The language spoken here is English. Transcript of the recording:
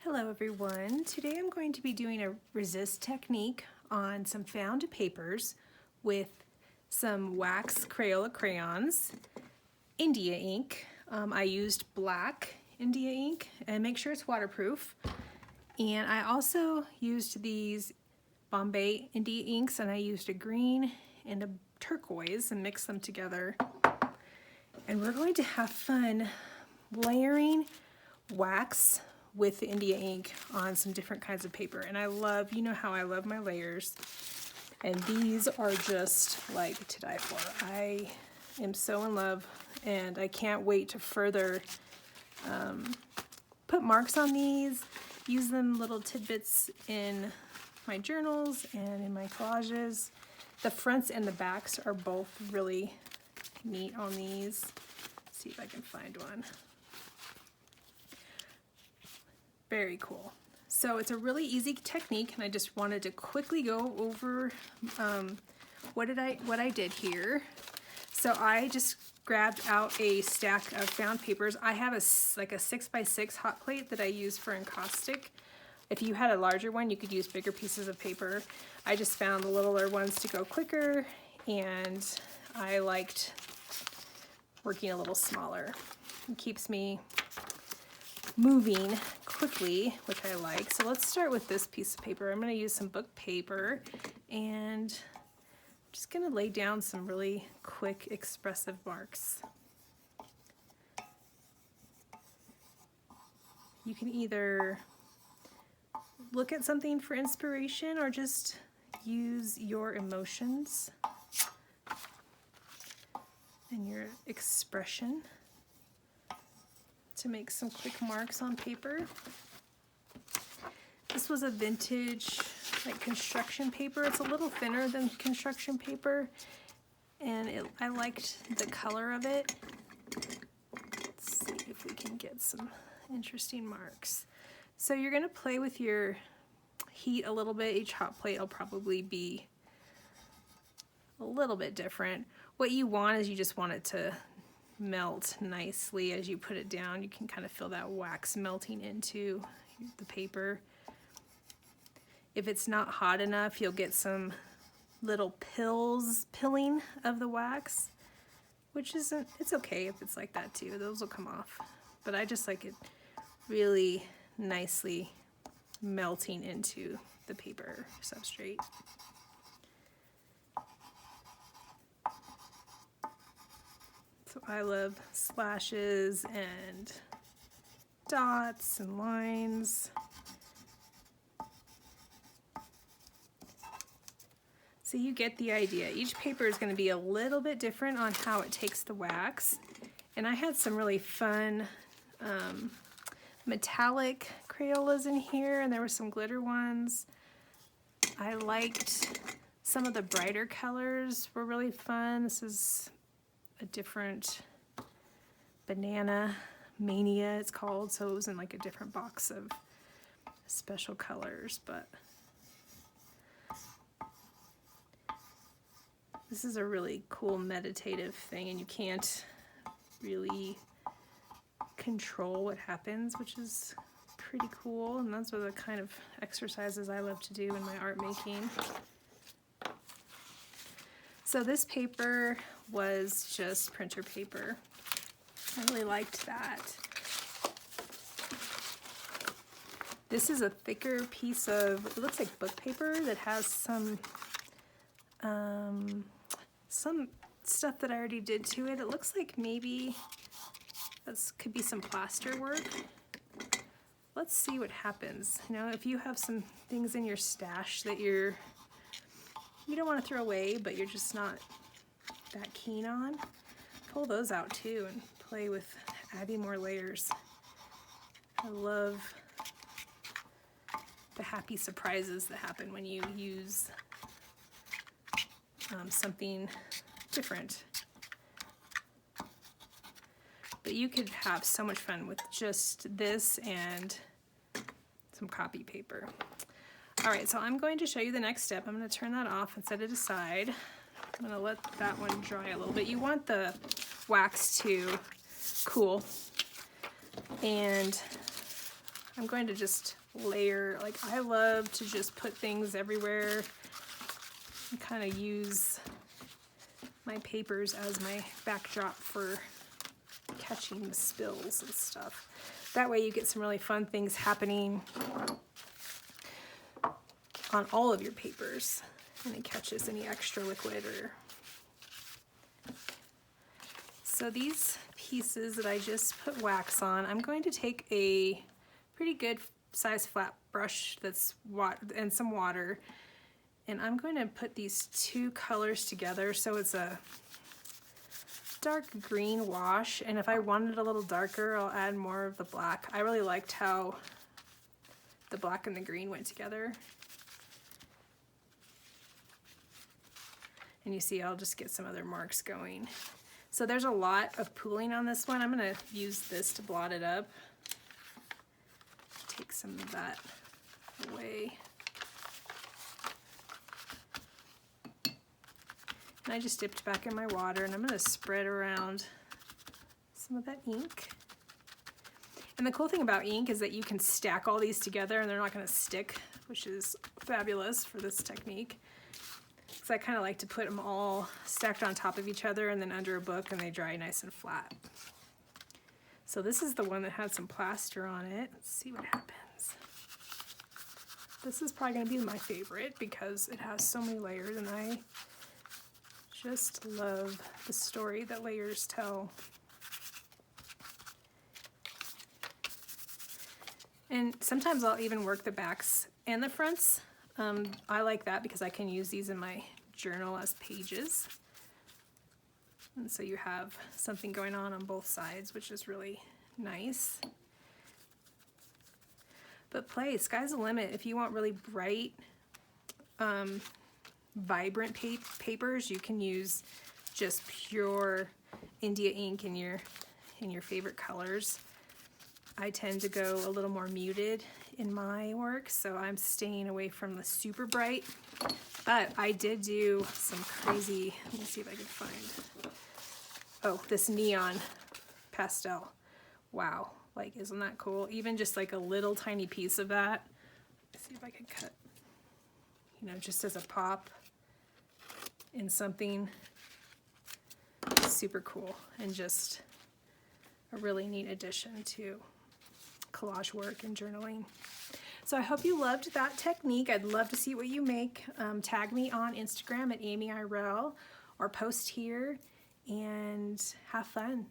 Hello everyone. Today I'm going to be doing a resist technique on some found papers with some wax Crayola crayons, India ink. I used black India ink and make sure it's waterproof. And I also used these Bombay India inks, and I used a green and a turquoise and mixed them together. And we're going to have fun layering wax with the India ink on some different kinds of paper. And I love, you know how I love my layers. And these are just like to die for. I am so in love, and I can't wait to further put marks on these, use them little tidbits in my journals and in my collages. The fronts and the backs are both really neat on these. Let's see if I can find one. Very cool. So it's a really easy technique, and I just wanted to quickly go over what I did here. So I just grabbed out a stack of found papers. I have like a 6x6 hot plate that I use for encaustic. If you had a larger one, you could use bigger pieces of paper. I just found the littler ones to go quicker, and I liked working a little smaller. It keeps me moving quickly, which I like. So let's start with this piece of paper. I'm going to use some book paper, and I'm just going to lay down some really quick expressive marks. You can either look at something for inspiration or just use your emotions and your expression to make some quick marks on paper. This was a vintage like construction paper. It's a little thinner than construction paper, and I liked the color of it. Let's see if we can get some interesting marks. So you're gonna play with your heat a little bit. Each hot plate will probably be a little bit different. What you want is you just want it to melt nicely as you put it down. You can kind of feel that wax melting into the paper. If it's not hot enough, you'll get some little pilling of the wax, which isn't, it's okay if it's like that too. Those will come off. But I just like it really nicely melting into the paper substrate. So I love slashes and dots and lines. So you get the idea. Each paper is going to be a little bit different on how it takes the wax. And I had some really fun metallic Crayolas in here, and there were some glitter ones. I liked some of the brighter colors, were really fun. This is a different Banana Mania, it's called, so it was in like a different box of special colors. But this is a really cool meditative thing, and you can't really control what happens, which is pretty cool. And those are the kind of exercises I love to do in my art making. So this paper was just printer paper. I really liked that. This is a thicker piece of, it looks like book paper that has some stuff that I already did to it. It looks like maybe this could be some plaster work. Let's see what happens. You know, if you have some things in your stash that you don't want to throw away, but you're just not that keen on, pull those out too and play with adding more layers. I love the happy surprises that happen when you use something different. But you could have so much fun with just this and some copy paper. All right, so I'm going to show you the next step. I'm going to turn that off and set it aside. I'm going to let that one dry a little bit. You want the wax to cool. And I'm going to just layer, like I love to just put things everywhere and kind of use my papers as my backdrop for catching the spills and stuff. That way you get some really fun things happening on all of your papers, and it catches any extra liquid or... So these pieces that I just put wax on, I'm going to take a pretty good size flat brush that's and some water, and I'm going to put these two colors together so it's a dark green wash, and if I wanted it a little darker, I'll add more of the black. I really liked how the black and the green went together. And you see, I'll just get some other marks going. So there's a lot of pooling on this one. I'm gonna use this to blot it up. Take some of that away. And I just dipped back in my water, and I'm gonna spread around some of that ink. And the cool thing about ink is that you can stack all these together and they're not gonna stick, which is fabulous for this technique. So I kind of like to put them all stacked on top of each other and then under a book, and they dry nice and flat. So this is the one that had some plaster on it. Let's see what happens. This is probably gonna be my favorite because it has so many layers, and I just love the story that layers tell. And sometimes I'll even work the backs and the fronts. I like that because I can use these in my journal as pages. And so you have something going on both sides, which is really nice. But play, sky's the limit. If you want really bright, vibrant papers, you can use just pure India ink in your favorite colors. I tend to go a little more muted in my work, so I'm staying away from the super bright. But I did do some crazy, let me see if I can find, oh, this neon pastel. Wow, like isn't that cool? Even just like a little tiny piece of that. Let's see if I can cut, you know, just as a pop in something super cool, and just a really neat addition to collage work and journaling. So I hope you loved that technique. I'd love to see what you make. Tag me on Instagram at AmyIrell or post here, and have fun.